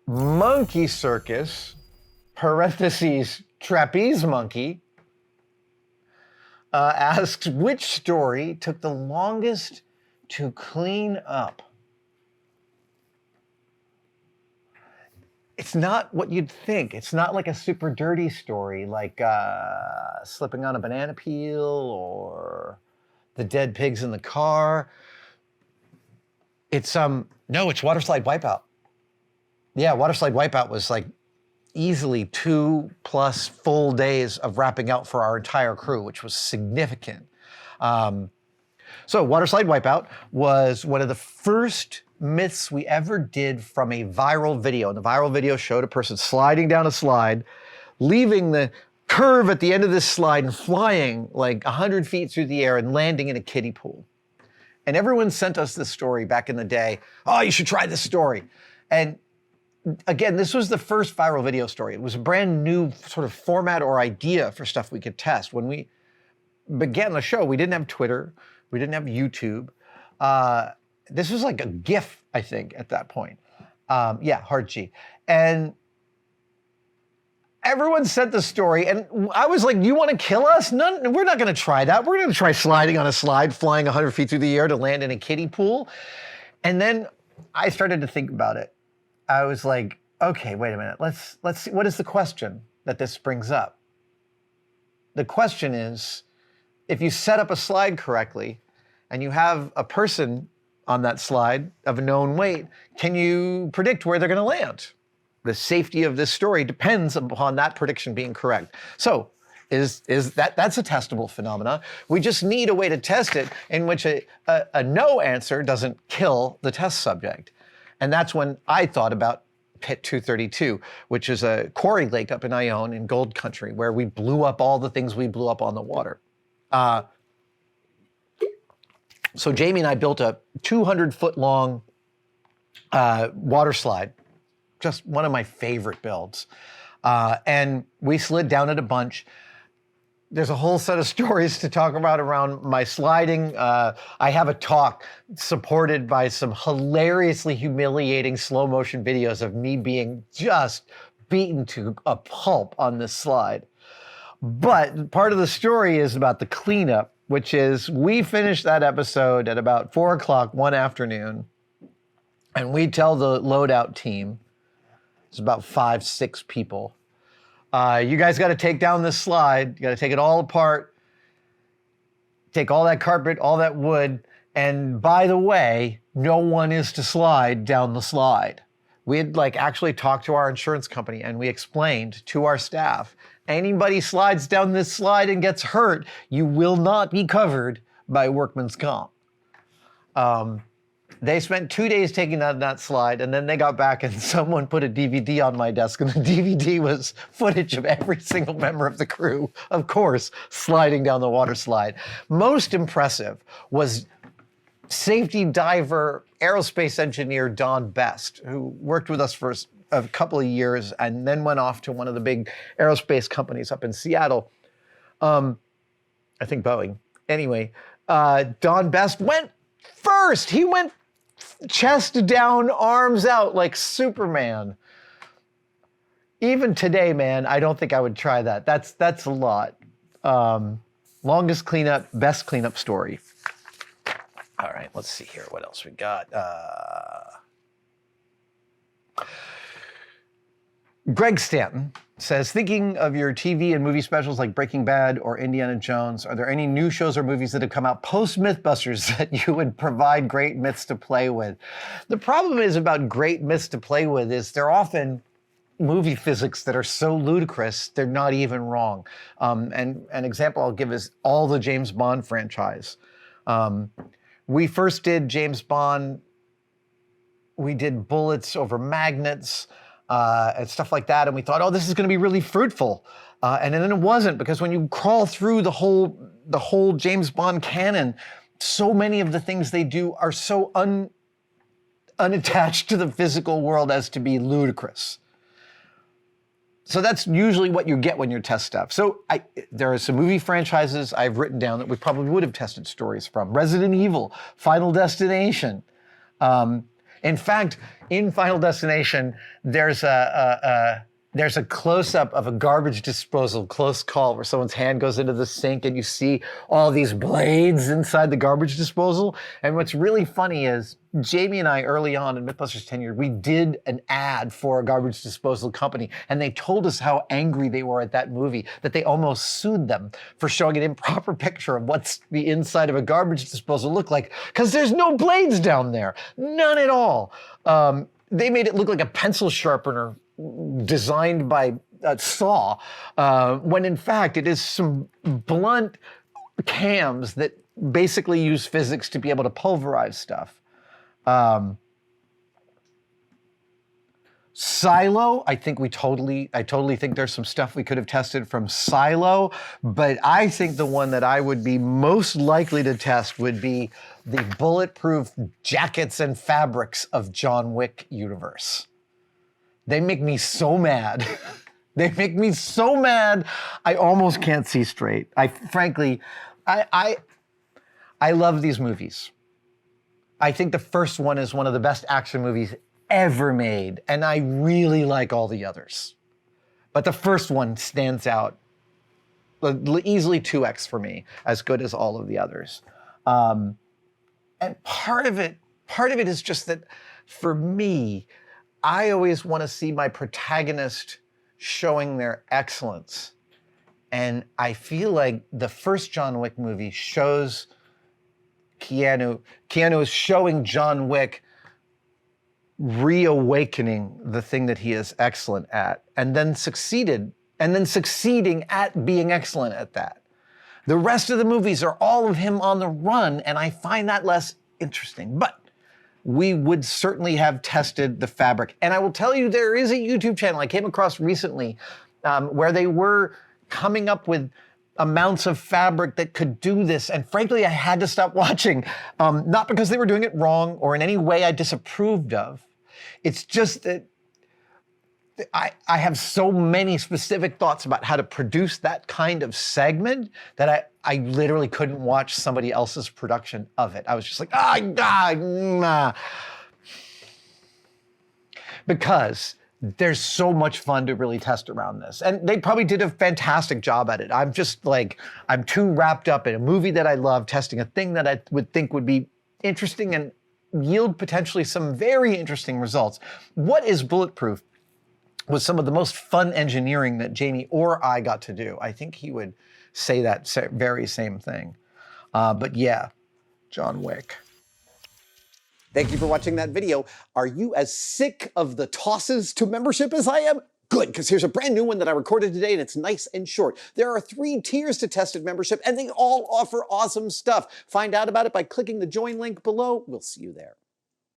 Monkey Circus, parentheses, Trapezemonkey, asks, which story took the longest to clean up? It's not what you'd think. It's not like a super dirty story like slipping on a banana peel or the dead pigs in the car. It's no, it's Waterslide Wipeout. Yeah, Waterslide Wipeout was like easily 2+ full days of wrapping out for our entire crew, which was significant. So Waterslide Wipeout was one of the first myths we ever did from a viral video. And the viral video showed a person sliding down a slide, leaving the curve at the end of this slide and flying like 100 feet through the air and landing in a kiddie pool. And everyone sent us this story back in the day. Oh, you should try this story. And again, this was the first viral video story. It was a brand new sort of format or idea for stuff we could test. When we began the show, we didn't have Twitter. We didn't have YouTube. This was like a GIF, I think, at that point. Yeah, hard G. And everyone sent the story, and I was like, you want to kill us? None, we're not going to try that. We're going to try sliding on a slide, flying 100 feet through the air to land in a kiddie pool. And then I started to think about it. I was like, okay, wait a minute. Let's see. What is the question that this brings up? The question is, if you set up a slide correctly and you have a person on that slide of a known weight, can you predict where they're going to land? The safety of this story depends upon that prediction being correct. So that's a testable phenomena. We just need a way to test it in which a no answer doesn't kill the test subject. And that's when I thought about Pit 232, which is a quarry lake up in Ione in Gold Country, where we blew up all the things we blew up on the water. So Jamie and I built a 200-foot long water slide, just one of my favorite builds. And we slid down it a bunch. There's a whole set of stories to talk about around my sliding. I have a talk supported by some hilariously humiliating slow motion videos of me being just beaten to a pulp on this slide. But part of the story is about the cleanup, which is we finished that episode at about 4 o'clock one afternoon, and we tell the loadout team, it's about 5-6 people, you guys got to take down this slide. You got to take it all apart, take all that carpet, all that wood, and by the way, no one is to slide down the slide. We had actually talked to our insurance company and we explained to our staff, anybody slides down this slide and gets hurt, you will not be covered by workman's comp. They spent 2 days taking that slide, and then they got back and someone put a DVD on my desk, and the DVD was footage of every single member of the crew, of course, sliding down the water slide. Most impressive was safety diver, aerospace engineer Don Best, who worked with us for a couple of years and then went off to one of the big aerospace companies up in Seattle. I think Boeing. Anyway, Don Best went first. He went chest down, arms out like Superman. Even today, man, I don't think I would try that. That's a lot. Longest cleanup, best cleanup story. All right, let's see here. What else we got? Greg Stanton says, thinking of your TV and movie specials like Breaking Bad or Indiana Jones, are there any new shows or movies that have come out post-Mythbusters that you would provide great myths to play with? The problem is about great myths to play with is they're often movie physics that are so ludicrous, they're not even wrong. And an example I'll give is all the James Bond franchise. We first did James Bond, we did bullets over magnets, and stuff like that. And we thought, oh, this is going to be really fruitful. And then it wasn't, because when you crawl through the whole James Bond canon, so many of the things they do are so unattached to the physical world as to be ludicrous. So that's usually what you get when you test stuff. So there are some movie franchises I've written down that we probably would have tested stories from. Resident Evil, Final Destination. In fact, in Final Destination, there's a close-up of a garbage disposal close call where someone's hand goes into the sink and you see all these blades inside the garbage disposal. And what's really funny is Jamie and I, early on in Mythbusters tenure, we did an ad for a garbage disposal company, and they told us how angry they were at that movie, that they almost sued them for showing an improper picture of what's the inside of a garbage disposal look like, because there's no blades down there, none at all. They made it look like a pencil sharpener designed by a saw, when in fact it is some blunt cams that basically use physics to be able to pulverize stuff. Silo, I totally think there's some stuff we could have tested from Silo, but I think the one that I would be most likely to test would be the bulletproof jackets and fabrics of John Wick universe. They make me so mad. They make me so mad, I almost can't see straight. Frankly, I love these movies. I think the first one is one of the best action movies ever made, and I really like all the others. But the first one stands out, easily 2x for me, as good as all of the others. And part of it is just that, for me, I always want to see my protagonist showing their excellence. And I feel like the first John Wick movie shows Keanu is showing John Wick reawakening the thing that he is excellent at, and then succeeding at being excellent at that. The rest of the movies are all of him on the run, and I find that less interesting. But we would certainly have tested the fabric. And I will tell you, there is a YouTube channel I came across recently where they were coming up with amounts of fabric that could do this. And frankly, I had to stop watching, not because they were doing it wrong or in any way I disapproved of. It's just that I have so many specific thoughts about how to produce that kind of segment that I literally couldn't watch somebody else's production of it. I was just like, nah. Because there's so much fun to really test around this. And they probably did a fantastic job at it. I'm just like, I'm too wrapped up in a movie that I love, testing a thing that I would think would be interesting and yield potentially some very interesting results. What is bulletproof was some of the most fun engineering that Jamie or I got to do. I think he would say that very same thing. But yeah, John Wick. Thank you for watching that video. Are you as sick of the tosses to membership as I am? Good, because here's a brand new one that I recorded today, and it's nice and short. There are 3 tiers to tested membership, and they all offer awesome stuff. Find out about it by clicking the join link below. We'll see you there.